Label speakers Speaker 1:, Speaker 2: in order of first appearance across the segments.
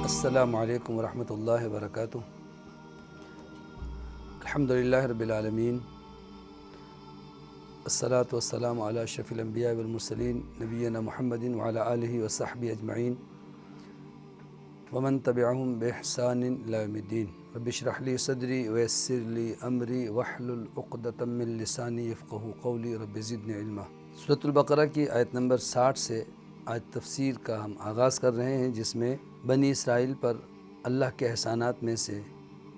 Speaker 1: السلام علیکم ورحمۃ اللہ وبرکاتہ۔ الحمدللہ رب العالمین، الصلاۃ والسلام علی اشرف الانبیاء والمرسلین نبینا محمد وعلی آلہ وصحبہ اجمعین ومن تبعہم بإحسان الی یوم الدین۔ رب اشرح لی صدری ویسر لی امری واحلل عقدۃ من لسانی یفقہوا قولی، رب زدنی علما۔ سورۃ البقرہ کی آیت نمبر 60 سے آج تفسیر کا ہم آغاز کر رہے ہیں، جس میں بنی اسرائیل پر اللہ کے احسانات میں سے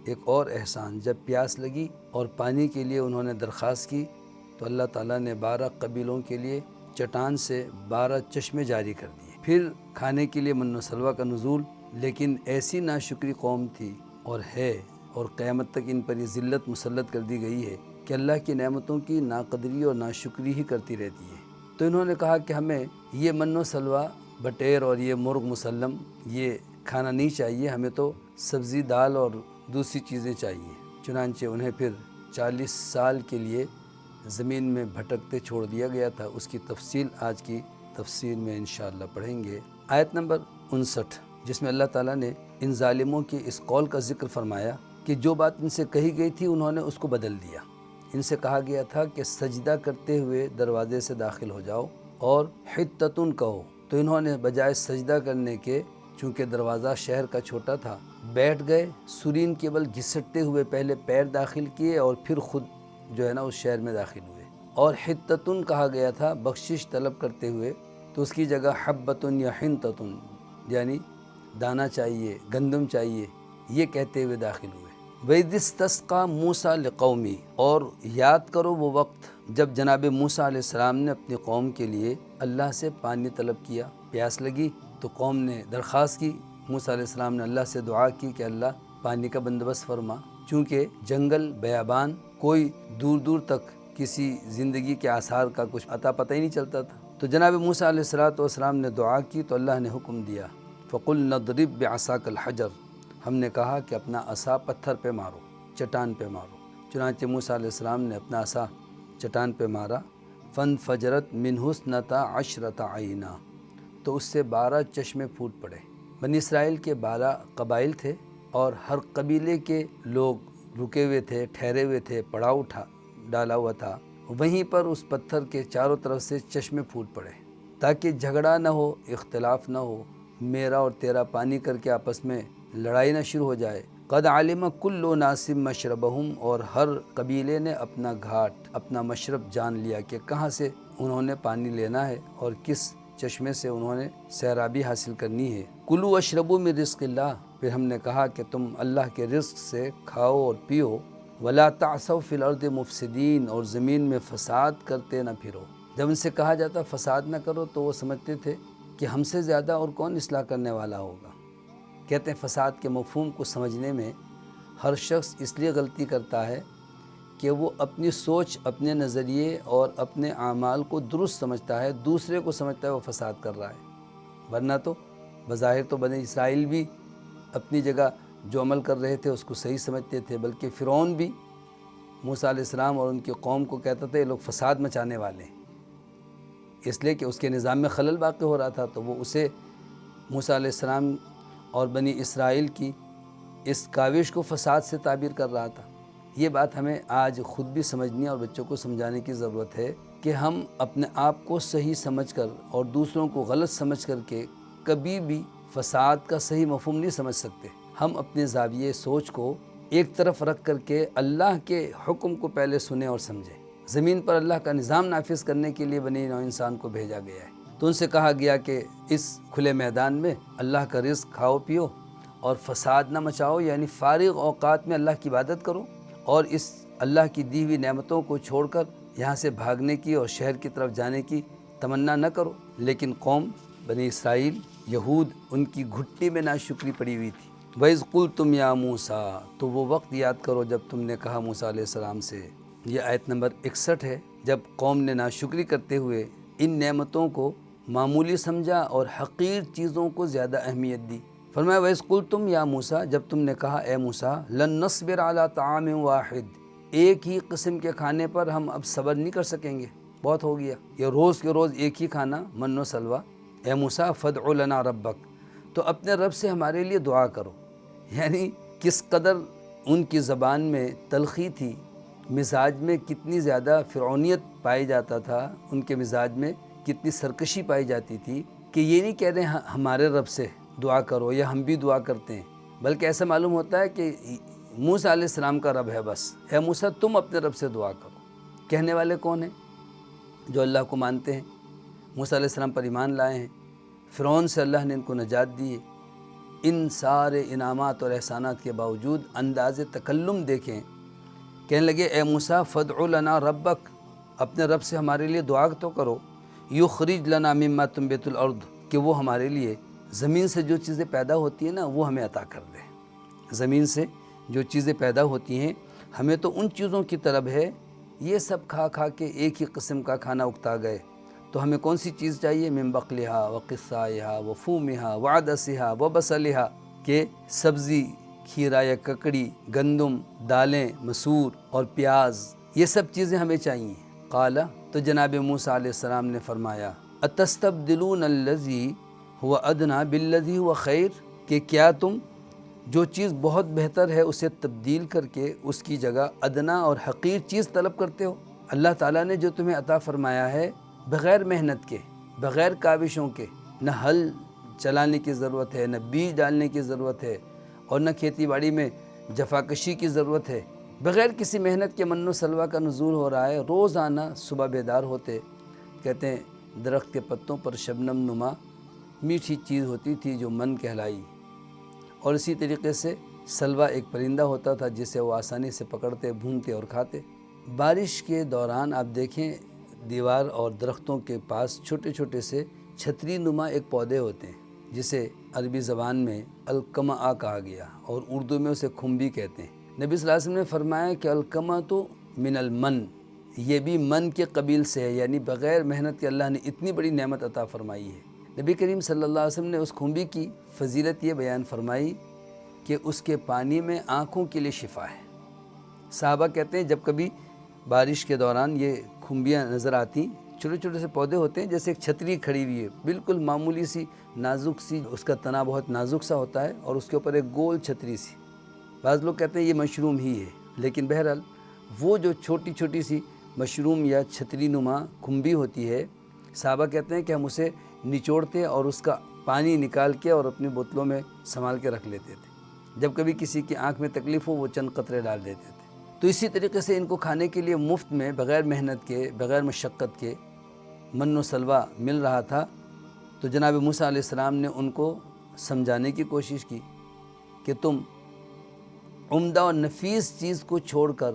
Speaker 1: ایک اور احسان، جب پیاس لگی اور پانی کے لیے انہوں نے درخواست کی تو اللہ تعالیٰ نے 12 قبیلوں کے لیے چٹان سے 12 چشمے جاری کر دیے۔ پھر کھانے کے لیے من و سلویٰ کا نزول، لیکن ایسی ناشکری قوم تھی اور ہے، اور قیامت تک ان پر یہ ذلت مسلط کر دی گئی ہے کہ اللہ کی نعمتوں کی ناقدری اور ناشکری ہی کرتی رہتی ہے۔ تو انہوں نے کہا کہ ہمیں یہ من و سلویٰ، بٹیر اور یہ مرغ مسلم یہ کھانا نہیں چاہیے، ہمیں تو سبزی دال اور دوسری چیزیں چاہیے۔ چنانچہ انہیں پھر 40 سال کے لیے زمین میں بھٹکتے چھوڑ دیا گیا تھا۔ اس کی تفصیل آج کی تفسیر میں انشاءاللہ پڑھیں گے۔ آیت نمبر 59، جس میں اللہ تعالیٰ نے ان ظالموں کے اس قول کا ذکر فرمایا کہ جو بات ان سے کہی گئی تھی انہوں نے اس کو بدل دیا۔ ان سے کہا گیا تھا کہ سجدہ کرتے ہوئے دروازے سے داخل ہو جاؤ اور حطۃ کہو، تو انہوں نے بجائے سجدہ کرنے کے، چونکہ دروازہ شہر کا چھوٹا تھا، بیٹھ گئے، سرین کے بل گھسٹتے ہوئے پہلے پیر داخل کیے اور پھر خود جو ہے نا اس شہر میں داخل ہوئے۔ اور حطۃ کہا گیا تھا بخشش طلب کرتے ہوئے، تو اس کی جگہ حبۃ یا حنطۃ، یعنی دانہ چاہیے، گندم چاہیے، یہ کہتے ہوئے داخل ہوئے۔ وَإِذِ اسْتَسْقَىٰ مُوسَىٰ لِقَوْمِهِ، اور یاد کرو وہ وقت جب جناب موسیٰ علیہ السلام نے اپنی قوم کے لیے اللہ سے پانی طلب کیا۔ پیاس لگی تو قوم نے درخواست کی، موسیٰ علیہ السلام نے اللہ سے دعا کی کہ اللہ پانی کا بندوبست فرما، چونکہ جنگل بیابان، کوئی دور دور تک کسی زندگی کے آثار کا کچھ عطا پتہ ہی نہیں چلتا تھا۔ تو جناب موسیٰ علیہ السلام نے دعا کی تو اللہ نے حکم دیا، فَقُلْنَا اضْرِب بِعَصَاكَ الْحَجَرَ، ہم نے کہا کہ اپنا عصا پتھر پہ مارو، چٹان پہ مارو۔ چنانچہ موسیٰ علیہ السلام نے اپنا عصا چٹان پہ مارا، فَانْفَجَرَتْ مِنْهُ اثْنَتَا عَشْرَةَ عَيْنًا، تو اس سے 12 چشمے پھوٹ پڑے۔ بنی اسرائیل کے 12 قبائل تھے اور ہر قبیلے کے لوگ رکے ہوئے تھے، ٹھہرے ہوئے تھے، پڑاؤ ڈالا ہوا تھا۔ وہیں پر اس پتھر کے چاروں طرف سے چشمے پھوٹ پڑے تاکہ جھگڑا نہ ہو، اختلاف نہ ہو، میرا اور تیرا پانی کر کے آپس میں لڑائی نہ شروع ہو جائے۔ قد علم کل اناس مشربہم، اور ہر قبیلے نے اپنا گھاٹ، اپنا مشرب جان لیا کہ کہاں سے انہوں نے پانی لینا ہے اور کس چشمے سے انہوں نے سیرابی حاصل کرنی ہے۔ کلوا واشربوا من رزق اللہ، پھر ہم نے کہا کہ تم اللہ کے رزق سے کھاؤ اور پیو، ولا تعثوا فی الارض مفسدین، اور زمین میں فساد کرتے نہ پھرو۔ جب ان سے کہا جاتا فساد نہ کرو تو وہ سمجھتے تھے کہ ہم سے زیادہ اور کون اصلاح کرنے والا ہوگا۔ کہتے ہیں فساد کے مفہوم کو سمجھنے میں ہر شخص اس لیے غلطی کرتا ہے کہ وہ اپنی سوچ، اپنے نظریے اور اپنے اعمال کو درست سمجھتا ہے، دوسرے کو سمجھتا ہے وہ فساد کر رہا ہے۔ ورنہ تو بظاہر تو بنی اسرائیل بھی اپنی جگہ جو عمل کر رہے تھے اس کو صحیح سمجھتے تھے، بلکہ فرعون بھی موسیٰ علیہ السلام اور ان کی قوم کو کہتا تھا یہ لوگ فساد مچانے والے ہیں، اس لیے کہ اس کے نظام میں خلل واقع ہو رہا تھا، تو وہ اسے موسیٰ علیہ السلام اور بنی اسرائیل کی اس کاوش کو فساد سے تعبیر کر رہا تھا۔ یہ بات ہمیں آج خود بھی سمجھنی اور بچوں کو سمجھانے کی ضرورت ہے کہ ہم اپنے آپ کو صحیح سمجھ کر اور دوسروں کو غلط سمجھ کر کے کبھی بھی فساد کا صحیح مفہوم نہیں سمجھ سکتے۔ ہم اپنے زاویے سوچ کو ایک طرف رکھ کر کے اللہ کے حکم کو پہلے سنیں اور سمجھیں۔ زمین پر اللہ کا نظام نافذ کرنے کے لیے بنی نوع انسان کو بھیجا گیا ہے۔ تو ان سے کہا گیا کہ اس کھلے میدان میں اللہ کا رزق کھاؤ پیو اور فساد نہ مچاؤ، یعنی فارغ اوقات میں اللہ کی عبادت کرو، اور اس اللہ کی دی ہوئی نعمتوں کو چھوڑ کر یہاں سے بھاگنے کی اور شہر کی طرف جانے کی تمنا نہ کرو۔ لیکن قوم بنی اسرائیل، یہود، ان کی گھٹنی میں ناشکری پڑی ہوئی تھی، وَإِذْ قُلْتُمْ يَا مُوسَىٰ، تو وہ وقت یاد کرو جب تم نے کہا موسیٰ علیہ السلام سے۔ یہ آیت نمبر 61 ہے، جب قوم نے ناشکری کرتے ہوئے ان نعمتوں کو معمولی سمجھا اور حقیر چیزوں کو زیادہ اہمیت دی۔ فرمایا وَإِذْ قُلْتُمْ يَا مُوسَىٰ، جب تم نے کہا اے موسیٰ، لَن نَّصْبِرَ عَلَىٰ طَعَامٍ وَاحِدٍ، ایک ہی قسم کے کھانے پر ہم اب صبر نہیں کر سکیں گے، بہت ہو گیا یہ روز کے روز ایک ہی کھانا من و سلوہ۔ اے موسیٰ فَادْعُ لَنَا رَبَّكَ، تو اپنے رب سے ہمارے لیے دعا کرو۔ یعنی کس قدر ان کی زبان میں تلخی تھی، مزاج میں کتنی زیادہ فرعونیت پائی جاتا تھا، ان کے مزاج میں کتنی سرکشی پائی جاتی تھی کہ یہ نہیں کہہ رہے ہمارے رب سے دعا کرو یا ہم بھی دعا کرتے ہیں، بلکہ ایسا معلوم ہوتا ہے کہ موسیٰ علیہ السلام کا رب ہے بس، اے موسیٰ تم اپنے رب سے دعا کرو۔ کہنے والے کون ہیں؟ جو اللہ کو مانتے ہیں، موسیٰ علیہ السلام پر ایمان لائے ہیں، فرعون سے اللہ نے ان کو نجات دی ہے۔ ان سارے انعامات اور احسانات کے باوجود انداز تکلم دیکھیں، کہنے لگے اے موسیٰ فادع لنا ربک، اپنے رب سے ہمارے لیے دعا تو کرو، یخرج لنا مما تنبت الارض، کہ وہ ہمارے لیے زمین سے جو چیزیں پیدا ہوتی ہیں نا وہ ہمیں عطا کر دے۔ زمین سے جو چیزیں پیدا ہوتی ہیں ہمیں تو ان چیزوں کی طلب ہے، یہ سب کھا کھا کے ایک ہی قسم کا کھانا اکتا گئے، تو ہمیں کون سی چیز چاہیے؟ من بقلہا وقثائہا وفومہا وعدسہا وبصلہا، کہ سبزی، کھیرا یا ککڑی، گندم، دالیں، مسور اور پیاز، یہ سب چیزیں ہمیں چاہیے۔ قال، تو جناب موسیٰ علیہ السلام نے فرمایا اتستبدلون الذی هو ادنی بالذی هو خیر، کہ کیا تم جو چیز بہت بہتر ہے اسے تبدیل کر کے اس کی جگہ ادنا اور حقیر چیز طلب کرتے ہو؟ اللہ تعالیٰ نے جو تمہیں عطا فرمایا ہے بغیر محنت کے، بغیر کاوشوں کے، نہ ہل چلانے کی ضرورت ہے، نہ بیج ڈالنے کی ضرورت ہے، اور نہ کھیتی باڑی میں جفاکشی کی ضرورت ہے، بغیر کسی محنت کے من و سلوہ کا نزول ہو رہا ہے۔ روزانہ صبح بیدار ہوتے، کہتے ہیں درخت کے پتوں پر شبنم نما میٹھی چیز ہوتی تھی جو من کہلائی، اور اسی طریقے سے سلوہ ایک پرندہ ہوتا تھا جسے وہ آسانی سے پکڑتے، بھونتے اور کھاتے۔ بارش کے دوران آپ دیکھیں دیوار اور درختوں کے پاس چھوٹے چھوٹے سے چھتری نما ایک پودے ہوتے ہیں جسے عربی زبان میں القمہ کہا گیا اور اردو میں اسے کھمبی کہتے ہیں۔ نبی صلی اللہ علیہ وسلم نے فرمایا کہ القمہ تو من المن، یہ بھی من کے قبیل سے ہے، یعنی بغیر محنت کے اللہ نے اتنی بڑی نعمت عطا فرمائی ہے۔ نبی کریم صلی اللہ علیہ وسلم نے اس کھمبی کی فضیلت یہ بیان فرمائی کہ اس کے پانی میں آنکھوں کے لیے شفا ہے۔ صحابہ کہتے ہیں جب کبھی بارش کے دوران یہ کھمبیاں نظر آتی، چھوٹے چھوٹے سے پودے ہوتے ہیں جیسے ایک چھتری کھڑی ہوئی ہے، بالکل معمولی سی نازک سی، اس کا تنا بہت نازک سا ہوتا ہے اور اس کے اوپر ایک گول چھتری سی۔ بعض لوگ کہتے ہیں یہ مشروم ہی ہے، لیکن بہرحال وہ جو چھوٹی چھوٹی سی مشروم یا چھتری نما کھمبی ہوتی ہے، صحابہ کہتے ہیں کہ ہم اسے نچوڑتے اور اس کا پانی نکال کے اور اپنی بوتلوں میں سنبھال کے رکھ لیتے تھے، جب کبھی کسی کی آنکھ میں تکلیف ہو وہ چند قطرے ڈال دیتے تھے۔ تو اسی طریقے سے ان کو کھانے کے لیے مفت میں بغیر محنت کے، بغیر مشقت کے من و سلوہ مل رہا تھا۔ تو جناب موسیٰ علیہ السلام نے ان کو سمجھانے کی کوشش کی کہ تم عمدہ اور نفیس چیز کو چھوڑ کر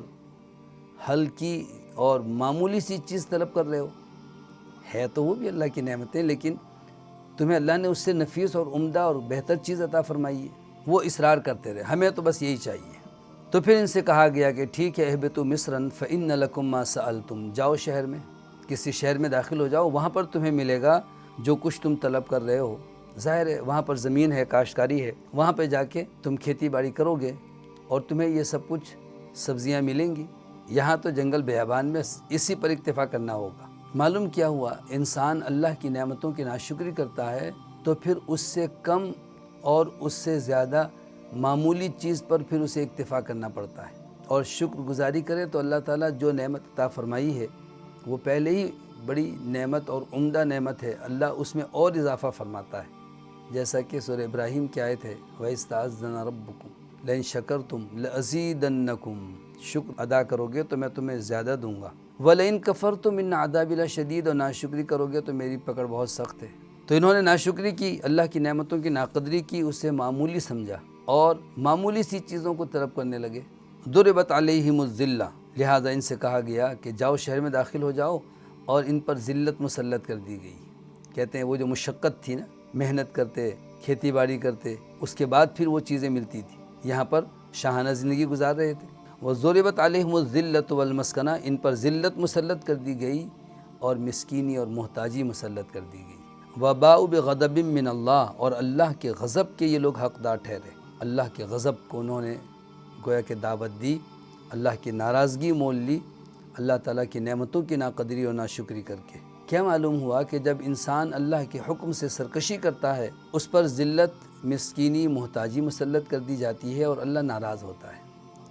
Speaker 1: ہلکی اور معمولی سی چیز طلب کر رہے ہو، ہے تو وہ بھی اللہ کی نعمتیں، لیکن تمہیں اللہ نے اس سے نفیس اور عمدہ اور بہتر چیز عطا فرمائی ہے۔ وہ اصرار کرتے رہے ہمیں تو بس یہی چاہیے۔ تو پھر ان سے کہا گیا کہ ٹھیک ہے اہبطوا مصرا فإن لکم ما سألتم، جاؤ شہر میں، کسی شہر میں داخل ہو جاؤ، وہاں پر تمہیں ملے گا جو کچھ تم طلب کر رہے ہو۔ ظاہر ہے وہاں پر زمین ہے، کاشتکاری ہے، وہاں پہ جا کے تم کھیتی باڑی کرو گے اور تمہیں یہ سب کچھ سبزیاں ملیں گی۔ یہاں تو جنگل بیابان میں اسی پر اکتفا کرنا ہوگا۔ معلوم کیا ہوا، انسان اللہ کی نعمتوں کی ناشکری کرتا ہے تو پھر اس سے کم اور اس سے زیادہ معمولی چیز پر پھر اسے اکتفا کرنا پڑتا ہے، اور شکر گزاری کرے تو اللہ تعالیٰ جو نعمت عطا فرمائی ہے وہ پہلے ہی بڑی نعمت اور عمدہ نعمت ہے، اللہ اس میں اور اضافہ فرماتا ہے، جیسا کہ سورہ ابراہیم کی آیت ہے وَإِذْ تَعَذَّنَ رَبُّكُمْ لَئِن شَكَرْتُمْ لَأَزِيدَنَّكُمْ، شکر ادا کرو گے تو میں تمہیں زیادہ دوں گا، وَلَئِن كَفَرْتُمْ إِنَّ عَذَابِي لَشَدِيدٌ، اور ناشکری کرو گے تو میری پکڑ بہت سخت ہے۔ تو انہوں نے ناشکری کی، اللہ کی نعمتوں کی ناقدری کی، اسے معمولی سمجھا اور معمولی سی چیزوں کو طلب کرنے لگے۔ ضربت علیہم الذلہ، لہٰذا ان سے کہا گیا کہ جاؤ شہر میں داخل ہو جاؤ، اور ان پر ذلت مسلط کر دی گئی۔ کہتے ہیں وہ جو مشقت تھی نا، محنت کرتے، کھیتی باڑی کرتے، اس کے بعد پھر وہ چیزیں ملتی تھیں۔ یہاں پر شاہانہ زندگی گزار رہے تھے۔ وَضُرِبَتْ عَلَيْهِمُ الذِّلَّةُ وَالْمَسْكَنَةُ، ان پر ذلت مسلط کر دی گئی اور مسکینی اور محتاجی مسلط کر دی گئی۔ وَبَاءُوا بِغَضَبٍ مِّنَ اللَّهِ، اور اللہ کے غضب کے یہ لوگ حقدار ٹھہرے۔ اللہ کے غضب کو انہوں نے گویا کہ دعوت دی، اللہ کی ناراضگی مول لی، اللہ تعالیٰ کی نعمتوں کی ناقدری اور ناشکری کر کے۔ کیا معلوم ہوا کہ جب انسان اللہ کے حکم سے سرکشی کرتا ہے، اس پر ذلت، مسکینی، محتاجی مسلط کر دی جاتی ہے اور اللہ ناراض ہوتا ہے۔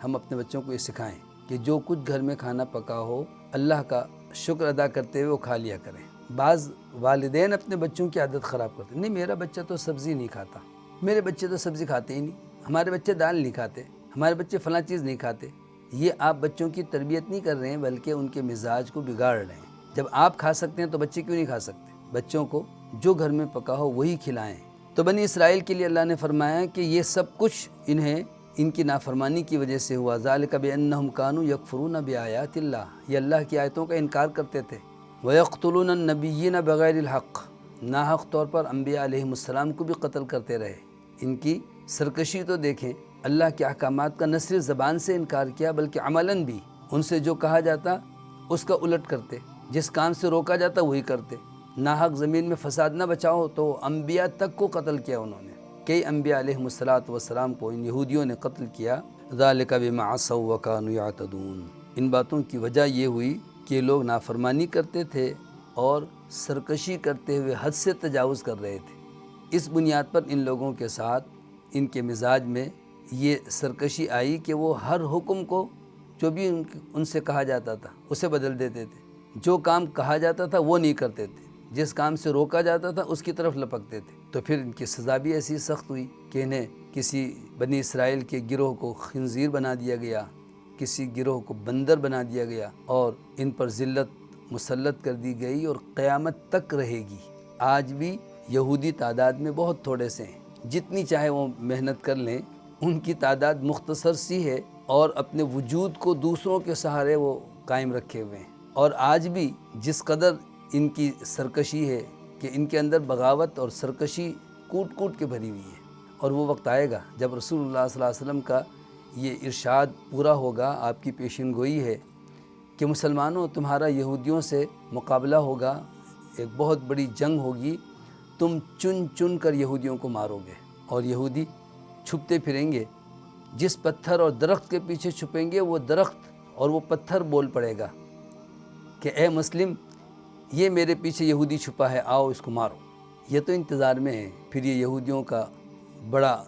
Speaker 1: ہم اپنے بچوں کو یہ سکھائیں کہ جو کچھ گھر میں کھانا پکا ہو، اللہ کا شکر ادا کرتے ہوئے وہ کھا لیا کریں۔ بعض والدین اپنے بچوں کی عادت خراب کرتے ہیں، نہیں میرا بچہ تو سبزی نہیں کھاتا، میرے بچے تو سبزی کھاتے ہی نہیں، ہمارے بچے دال نہیں کھاتے، ہمارے بچے فلاں چیز نہیں کھاتے۔ یہ آپ بچوں کی تربیت نہیں کر رہے ہیں بلکہ ان کے مزاج کو بگاڑ رہے ہیں۔ جب آپ کھا سکتے ہیں تو بچے کیوں نہیں کھا سکتے؟ بچوں کو جو گھر میں پکا ہو وہی کھلائیں۔ تو بنی اسرائیل کے لیے اللہ نے فرمایا کہ یہ سب کچھ انہیں ان کی نافرمانی کی وجہ سے ہوا۔ ذَلِكَ بِأَنَّهُمْ كَانُوا يَكْفُرُونَ بِآيَاتِ اللَّهِ، یہ اللہ کی آیتوں کا انکار کرتے تھے۔ وَيَقْتُلُونَ النَّبِيِّينَ بِغَيْرِ الْحَقِّ، ناحق طور پر انبیاء علیہم السلام کو بھی قتل کرتے رہے۔ ان کی سرکشی تو دیکھیں، اللہ کے احکامات کا نہ صرف زبان سے انکار کیا بلکہ عملاً بھی ان سے جو کہا جاتا اس کا الٹ کرتے، جس کام سے روکا جاتا وہی کرتے۔ ناحق زمین میں فساد نہ بچاؤ تو انبیاء تک کو قتل کیا انہوں نے۔ کئی انبیاء علیہم السلام کو ان یہودیوں نے قتل کیا۔ ذَلِكَ بِمَا عَصَوْا وَكَانُوا يَعْتَدُونَ، ان باتوں کی وجہ یہ ہوئی کہ لوگ نافرمانی کرتے تھے اور سرکشی کرتے ہوئے حد سے تجاوز کر رہے تھے۔ اس بنیاد پر ان لوگوں کے ساتھ ان کے مزاج میں یہ سرکشی آئی کہ وہ ہر حکم کو جو بھی ان سے کہا جاتا تھا اسے بدل دیتے تھے، جو کام کہا جاتا تھا وہ نہیں کرتے تھے، جس کام سے روکا جاتا تھا اس کی طرف لپکتے تھے۔ تو پھر ان کی سزا بھی ایسی سخت ہوئی کہ انہیں کسی بنی اسرائیل کے گروہ کو خنزیر بنا دیا گیا، کسی گروہ کو بندر بنا دیا گیا اور ان پر ذلت مسلط کر دی گئی اور قیامت تک رہے گی۔ آج بھی یہودی تعداد میں بہت تھوڑے سے ہیں، جتنی چاہے وہ محنت کر لیں ان کی تعداد مختصر سی ہے اور اپنے وجود کو دوسروں کے سہارے وہ قائم رکھے ہوئے ہیں۔ اور آج بھی جس قدر ان کی سرکشی ہے کہ ان کے اندر بغاوت اور سرکشی کوٹ کوٹ کے بھری ہوئی ہے۔ اور وہ وقت آئے گا جب رسول اللہ صلی اللہ علیہ وسلم کا یہ ارشاد پورا ہوگا، آپ کی پیشن گوئی ہے کہ مسلمانوں تمہارا یہودیوں سے مقابلہ ہوگا، ایک بہت بڑی جنگ ہوگی، تم چن چن کر یہودیوں کو مارو گے اور یہودی چھپتے پھریں گے، جس پتھر اور درخت کے پیچھے چھپیں گے وہ درخت اور وہ پتھر بول پڑے گا کہ اے مسلم یہ میرے پیچھے یہودی چھپا ہے، آؤ اس کو مارو۔ یہ تو انتظار میں ہے، پھر یہ یہودیوں کا بڑا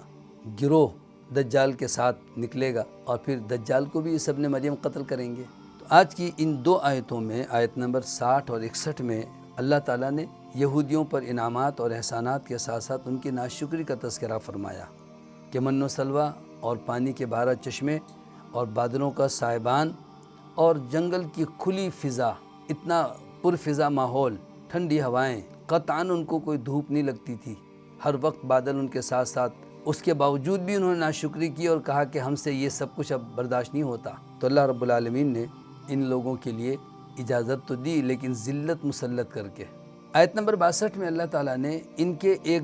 Speaker 1: گروہ دجال کے ساتھ نکلے گا اور پھر دجال کو بھی عیسی ابن مریم قتل کریں گے۔ تو آج کی ان دو آیتوں میں، آیت نمبر 60 اور 61 میں اللہ تعالیٰ نے یہودیوں پر انعامات اور احسانات کے ساتھ ساتھ ان کی ناشکری کا تذکرہ فرمایا کہ من و سلوہ اور پانی کے 12 چشمے اور بادلوں کا سائبان اور جنگل کی کھلی فضا، اتنا پرفضا ماحول، ٹھنڈی ہوائیں، قطعاً ان کو کوئی دھوپ نہیں لگتی تھی، ہر وقت بادل ان کے ساتھ ساتھ، اس کے باوجود بھی انہوں نے ناشکری کی اور کہا کہ ہم سے یہ سب کچھ اب برداشت نہیں ہوتا۔ تو اللہ رب العالمین نے ان لوگوں کے لیے اجازت تو دی لیکن ذلت مسلط کر کے۔ آیت نمبر 62 میں اللہ تعالیٰ نے ان کے ایک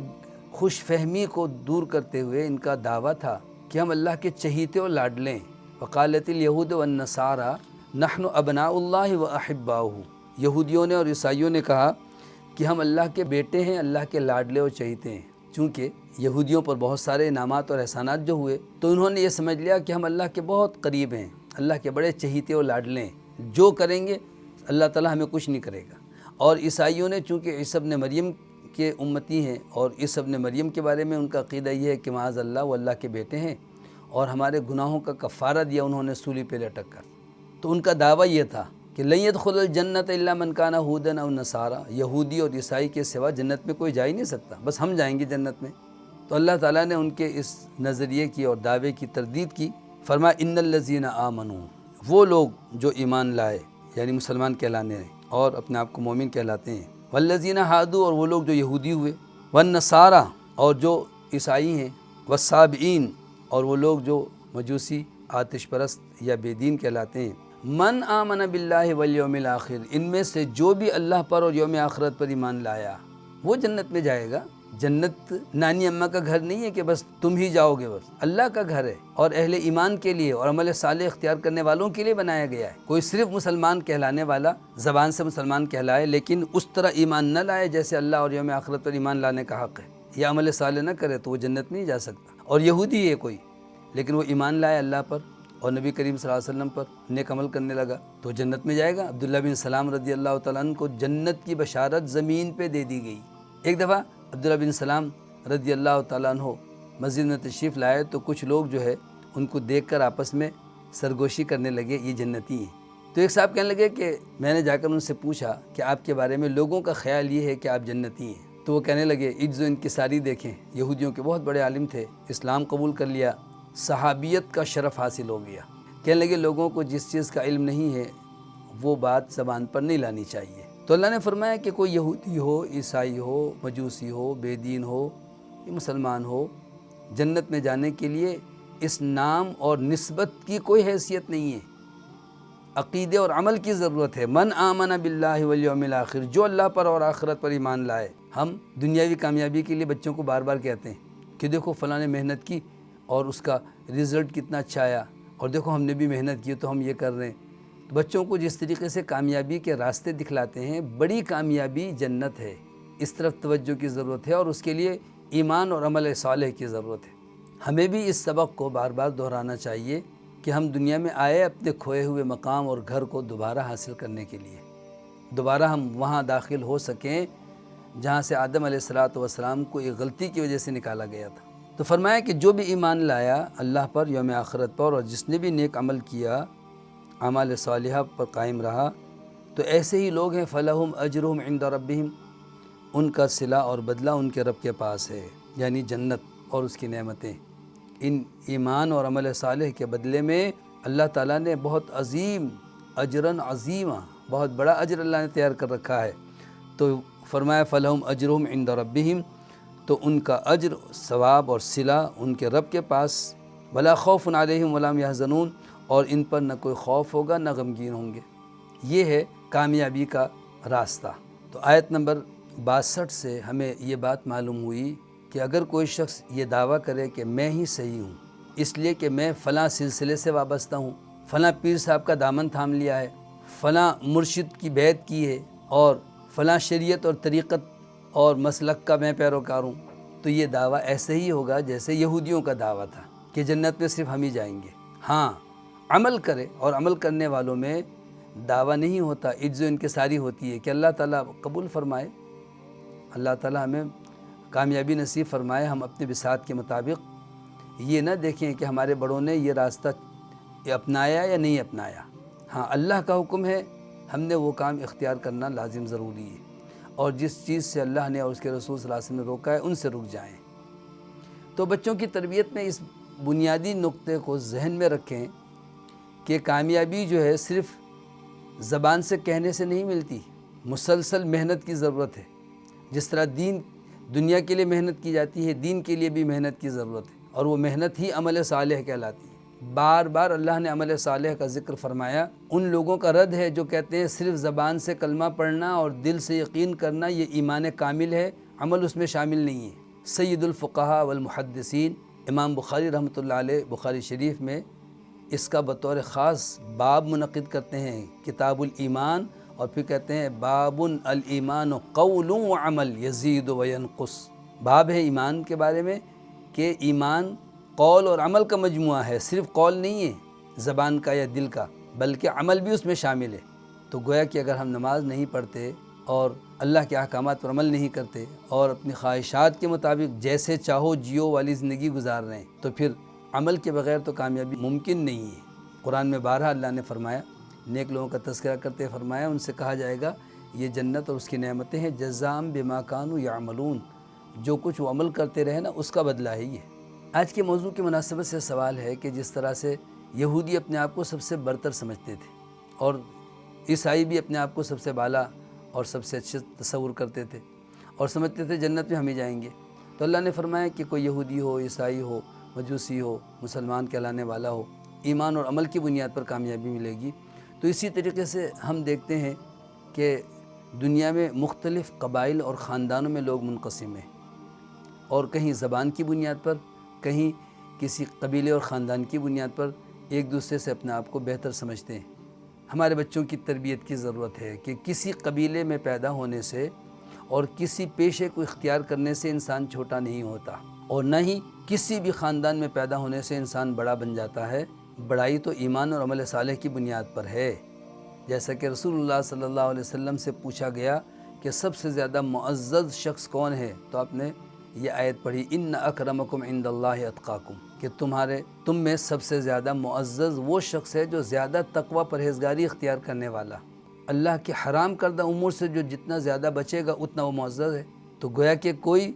Speaker 1: خوش فہمی کو دور کرتے ہوئے ان کا دعویٰ تھا کہ ہم اللہ کے چہیتے اور لاڈلے ہیں۔ وقالت الیہود والنصارى نحن ابناء اللہ واحباؤہ، یہودیوں نے اور عیسائیوں نے کہا کہ ہم اللہ کے بیٹے ہیں، اللہ کے لاڈلے اور چہیتے ہیں۔ چونکہ یہودیوں پر بہت سارے انعامات اور احسانات جو ہوئے تو انہوں نے یہ سمجھ لیا کہ ہم اللہ کے بہت قریب ہیں، اللہ کے بڑے چہیتے اور لاڈلے ہیں، جو کریں گے اللہ تعالیٰ ہمیں کچھ نہیں کرے گا۔ اور عیسائیوں نے چونکہ عیسی ابن مریم کے امتی ہیں اور عیسی ابن مریم کے بارے میں ان کا عقیدہ یہ ہے کہ معاذ اللہ وہ اللہ کے بیٹے ہیں اور ہمارے گناہوں کا کفارہ دیا انہوں نے سولی پہ لٹک کر، تو ان کا دعویٰ یہ تھا کہ لن يدخل الجنت الا من کان ہودن او نصارا، یہودی اور عیسائی کے سوا جنت میں کوئی جا ہی نہیں سکتا، بس ہم جائیں گے جنت میں۔ تو اللہ تعالیٰ نے ان کے اس نظریے کی اور دعوے کی تردید کی، فرمایا ان الذین آمنوا، وہ لوگ جو ایمان لائے یعنی مسلمان کہلانے ہیں اور اپنے آپ کو مومن کہلاتے ہیں، والذین ہادوا، اور وہ لوگ جو یہودی ہوئے، والنصارا، اور جو عیسائی ہیں، والصابئین، اور وہ لوگ جو مجوسی، آتش پرست یا بے دین کہلاتے ہیں، من آمن باللہ والیوم الآخر، ان میں سے جو بھی اللہ پر اور یوم آخرت پر ایمان لایا وہ جنت میں جائے گا۔ جنت نانی اماں کا گھر نہیں ہے کہ بس تم ہی جاؤ گے، بس اللہ کا گھر ہے، اور اہل ایمان کے لیے اور عمل صالح اختیار کرنے والوں کے لیے بنایا گیا ہے۔ کوئی صرف مسلمان کہلانے والا زبان سے مسلمان کہلائے لیکن اس طرح ایمان نہ لائے جیسے اللہ اور یوم آخرت پر ایمان لانے کا حق ہے، یا عمل صالح نہ کرے تو وہ جنت نہیں جا سکتا۔ اور یہودی ہے کوئی لیکن وہ ایمان لائے اللہ پر اور نبی کریم صلی اللہ علیہ وسلم پر، نیک عمل کرنے لگا تو جنت میں جائے گا۔ عبداللہ بن سلام رضی اللہ تعالیٰ عنہ کو جنت کی بشارت زمین پہ دے دی گئی۔ ایک دفعہ عبداللہ بن سلام رضی اللہ تعالیٰ عنہ مسجد میں تشریف لائے تو کچھ لوگ جو ہے ان کو دیکھ کر آپس میں سرگوشی کرنے لگے، یہ جنتی ہیں۔ تو ایک صاحب کہنے لگے کہ میں نے جا کر ان سے پوچھا کہ آپ کے بارے میں لوگوں کا خیال یہ ہے کہ آپ جنتی ہیں، تو وہ کہنے لگے عجز و انکساری دیکھیں، یہودیوں کے بہت بڑے عالم تھے، اسلام قبول کر لیا، صحابیت کا شرف حاصل ہو گیا۔ کہنے لگے لوگوں کو جس چیز کا علم نہیں ہے وہ بات زبان پر نہیں لانی چاہیے۔ تو اللہ نے فرمایا کہ کوئی یہودی ہو، عیسائی ہو، مجوسی ہو، بے دین ہو، یا مسلمان ہو، جنت میں جانے کے لیے اس نام اور نسبت کی کوئی حیثیت نہیں ہے، عقیدے اور عمل کی ضرورت ہے۔ من آمن باللہ والیوم الآخر، جو اللہ پر اور آخرت پر ایمان لائے۔ ہم دنیاوی کامیابی کے لیے بچوں کو بار بار کہتے ہیں کہ دیکھو فلاں نے محنت کی اور اس کا رزلٹ کتنا اچھا آیا، اور دیکھو ہم نے بھی محنت کی تو ہم یہ کر رہے ہیں۔ بچوں کو جس طریقے سے کامیابی کے راستے دکھلاتے ہیں، بڑی کامیابی جنت ہے، اس طرف توجہ کی ضرورت ہے، اور اس کے لیے ایمان اور عمل صالح کی ضرورت ہے۔ ہمیں بھی اس سبق کو بار بار دہرانا چاہیے کہ ہم دنیا میں آئے اپنے کھوئے ہوئے مقام اور گھر کو دوبارہ حاصل کرنے کے لیے، دوبارہ ہم وہاں داخل ہو سکیں جہاں سے آدم علیہ السلام کو ایک غلطی کی وجہ سے نکالا گیا تھا۔ تو فرمایا کہ جو بھی ایمان لایا اللہ پر، یوم آخرت پر، اور جس نے بھی نیک عمل کیا، اعمال صالحہ پر قائم رہا، تو ایسے ہی لوگ ہیں فلہم اجرہم عند ربہم، ان کا صلہ اور بدلہ ان کے رب کے پاس ہے، یعنی جنت اور اس کی نعمتیں۔ ان ایمان اور عمل صالح کے بدلے میں اللہ تعالیٰ نے بہت عظیم اجراً عظیمہ، بہت بڑا اجر اللہ نے تیار کر رکھا ہے۔ تو فرمایا فلہم اجرہم عند ربہم، تو ان کا اجر، ثواب اور صلہ ان کے رب کے پاس، ولا خوف علیہم ولا هم یحزنون، اور ان پر نہ کوئی خوف ہوگا نہ غمگین ہوں گے۔ یہ ہے کامیابی کا راستہ۔ تو آیت نمبر 62 سے ہمیں یہ بات معلوم ہوئی کہ اگر کوئی شخص یہ دعویٰ کرے کہ میں ہی صحیح ہوں اس لیے کہ میں فلاں سلسلے سے وابستہ ہوں، فلاں پیر صاحب کا دامن تھام لیا ہے، فلاں مرشد کی بیعت کی ہے، اور فلاں شریعت اور طریقت اور مسلک کا میں پیروکار ہوں، تو یہ دعویٰ ایسے ہی ہوگا جیسے یہودیوں کا دعویٰ تھا کہ جنت میں صرف ہم ہی جائیں گے۔ ہاں، عمل کرے، اور عمل کرنے والوں میں دعویٰ نہیں ہوتا، عجز و انکساری ہوتی ہے کہ اللہ تعالیٰ قبول فرمائے، اللہ تعالیٰ ہمیں کامیابی نصیب فرمائے۔ ہم اپنے بساط کے مطابق یہ نہ دیکھیں کہ ہمارے بڑوں نے یہ راستہ اپنایا یا نہیں اپنایا۔ ہاں، اللہ کا حکم ہے، ہم نے وہ کام اختیار کرنا لازم ضروری ہے، اور جس چیز سے اللہ نے اور اس کے رسول صلی اللہ علیہ وسلم نے روکا ہے ان سے رک جائیں۔ تو بچوں کی تربیت میں اس بنیادی نقطے کو ذہن میں رکھیں کہ کامیابی جو ہے صرف زبان سے کہنے سے نہیں ملتی، مسلسل محنت کی ضرورت ہے۔ جس طرح دنیا کے لیے محنت کی جاتی ہے، دین کے لیے بھی محنت کی ضرورت ہے، اور وہ محنت ہی عمل صالح کہلاتی ہے۔ بار بار اللہ نے عمل صالح کا ذکر فرمایا۔ ان لوگوں کا رد ہے جو کہتے ہیں صرف زبان سے کلمہ پڑھنا اور دل سے یقین کرنا یہ ایمان کامل ہے، عمل اس میں شامل نہیں ہے۔ سید الفقہاء والمحدثین امام بخاری رحمۃ اللہ علیہ بخاری شریف میں اس کا بطور خاص باب منعقد کرتے ہیں، کتاب الایمان، اور پھر کہتے ہیں باب الایمان قول و عمل یزید و ینقص۔ باب ہے ایمان کے بارے میں کہ ایمان قول اور عمل کا مجموعہ ہے، صرف قول نہیں ہے زبان کا یا دل کا، بلکہ عمل بھی اس میں شامل ہے۔ تو گویا کہ اگر ہم نماز نہیں پڑھتے اور اللہ کے احکامات پر عمل نہیں کرتے اور اپنی خواہشات کے مطابق جیسے چاہو جیو والی زندگی گزار رہے ہیں، تو پھر عمل کے بغیر تو کامیابی ممکن نہیں ہے۔ قرآن میں بارہا اللہ نے فرمایا، نیک لوگوں کا تذکرہ کرتے فرمایا، ان سے کہا جائے گا یہ جنت اور اس کی نعمتیں ہیں جزاء بما کانوا یعملون، جو کچھ وہ عمل کرتے رہے نا اس کا بدلہ ہے یہ۔ آج کے موضوع کی مناسبت سے سوال ہے کہ جس طرح سے یہودی اپنے آپ کو سب سے برتر سمجھتے تھے اور عیسائی بھی اپنے آپ کو سب سے بالا اور سب سے اچھے تصور کرتے تھے اور سمجھتے تھے جنت میں ہم ہی جائیں گے، تو اللہ نے فرمایا کہ کوئی یہودی ہو، عیسائی ہو، مجوسی ہو، مسلمان کہلانے والا ہو، ایمان اور عمل کی بنیاد پر کامیابی ملے گی۔ تو اسی طریقے سے ہم دیکھتے ہیں کہ دنیا میں مختلف قبائل اور خاندانوں میں لوگ منقسم ہیں۔ اور کہیں زبان کی بنیاد پر، کہیں کسی قبیلے اور خاندان کی بنیاد پر ایک دوسرے سے اپنے آپ کو بہتر سمجھتے ہیں۔ ہمارے بچوں کی تربیت کی ضرورت ہے کہ کسی قبیلے میں پیدا ہونے سے اور کسی پیشے کو اختیار کرنے سے انسان چھوٹا نہیں ہوتا، اور نہ ہی کسی بھی خاندان میں پیدا ہونے سے انسان بڑا بن جاتا ہے۔ بڑائی تو ایمان اور عمل صالح کی بنیاد پر ہے۔ جیسا کہ رسول اللہ صلی اللہ علیہ وسلم سے پوچھا گیا کہ سب سے زیادہ معزز شخص کون ہے، تو آپ نے یہ آیت پڑھی، ان اکرمکم عند اللہ اتقاکم، کہ تم میں سب سے زیادہ معزز وہ شخص ہے جو زیادہ تقوی پرہیزگاری اختیار کرنے والا۔ اللہ کے حرام کردہ امور سے جو جتنا زیادہ بچے گا اتنا وہ معزز ہے۔ تو گویا کہ کوئی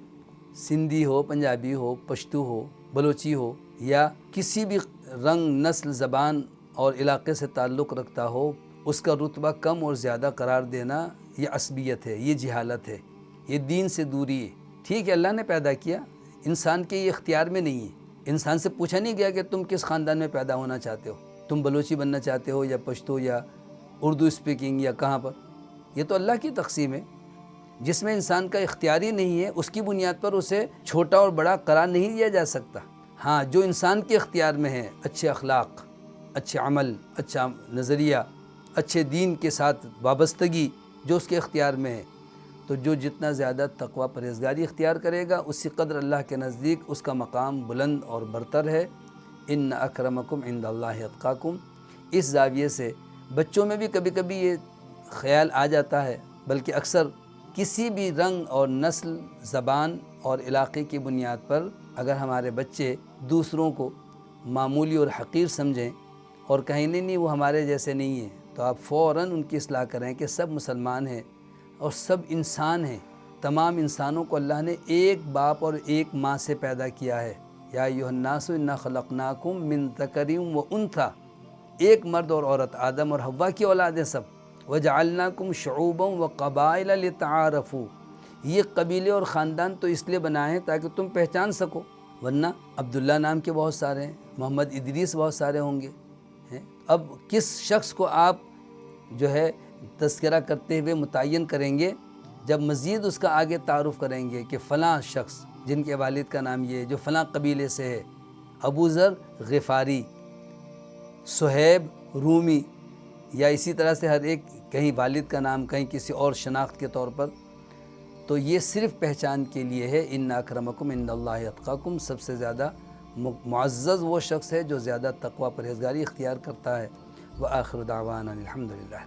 Speaker 1: سندھی ہو، پنجابی ہو، پشتو ہو، بلوچی ہو، یا کسی بھی رنگ، نسل، زبان اور علاقے سے تعلق رکھتا ہو، اس کا رتبہ کم اور زیادہ قرار دینا یہ عصبیت ہے، یہ جہالت ہے، یہ دین سے دوری ہے۔ ٹھیک ہے، اللہ نے پیدا کیا، انسان کے یہ اختیار میں نہیں ہے۔ انسان سے پوچھا نہیں گیا کہ تم کس خاندان میں پیدا ہونا چاہتے ہو، تم بلوچی بننا چاہتے ہو یا پشتو یا اردو اسپیکنگ یا کہاں پر۔ یہ تو اللہ کی تقسیم ہے، جس میں انسان کا اختیاری نہیں ہے، اس کی بنیاد پر اسے چھوٹا اور بڑا قرار نہیں دیا جا سکتا۔ ہاں، جو انسان کے اختیار میں ہے، اچھے اخلاق، اچھے عمل، اچھا نظریہ، اچھے دین کے ساتھ وابستگی جو اس کے اختیار میں ہے، تو جو جتنا زیادہ تقوی پرہیزگاری اختیار کرے گا اسی قدر اللہ کے نزدیک اس کا مقام بلند اور برتر ہے۔ ان اکرمکم عند اللہ اتقاکم۔ اس زاویے سے بچوں میں بھی کبھی کبھی یہ خیال آ جاتا ہے، بلکہ اکثر کسی بھی رنگ اور نسل، زبان اور علاقے کی بنیاد پر اگر ہمارے بچے دوسروں کو معمولی اور حقیر سمجھیں اور کہیں نہیں وہ ہمارے جیسے نہیں ہیں، تو آپ فوراً ان کی اصلاح کریں کہ سب مسلمان ہیں اور سب انسان ہیں۔ تمام انسانوں کو اللہ نے ایک باپ اور ایک ماں سے پیدا کیا ہے۔ یا ایھا الناس انا خلقناکم من ذکر و انثی، ایک مرد اور عورت، آدم اور حوا کی اولاد ہیں سب۔ وجعلناکم شعوبا وقبائل لتعارفوا، یہ قبیلے اور خاندان تو اس لیے بنائے ہیں تاکہ تم پہچان سکو، ورنہ عبداللہ نام کے بہت سارے ہیں، محمد ادریس بہت سارے ہوں گے۔ اب کس شخص کو آپ جو ہے تذکرہ کرتے ہوئے متعین کریں گے جب مزید اس کا آگے تعارف کریں گے کہ فلاں شخص جن کے والد کا نام یہ ہے، جو فلاں قبیلے سے ہے، ابو ذر غفاری، صہیب رومی، یا اسی طرح سے ہر ایک کہیں والد کا نام، کہیں کسی اور شناخت کے طور پر، تو یہ صرف پہچان کے لیے ہے۔ ان اکرمکم عند اللہ اتقاکم، سب سے زیادہ معزز وہ شخص ہے جو زیادہ تقوی پرہیزگاری اختیار کرتا ہے۔ وآخر دعوانا الحمدللہ۔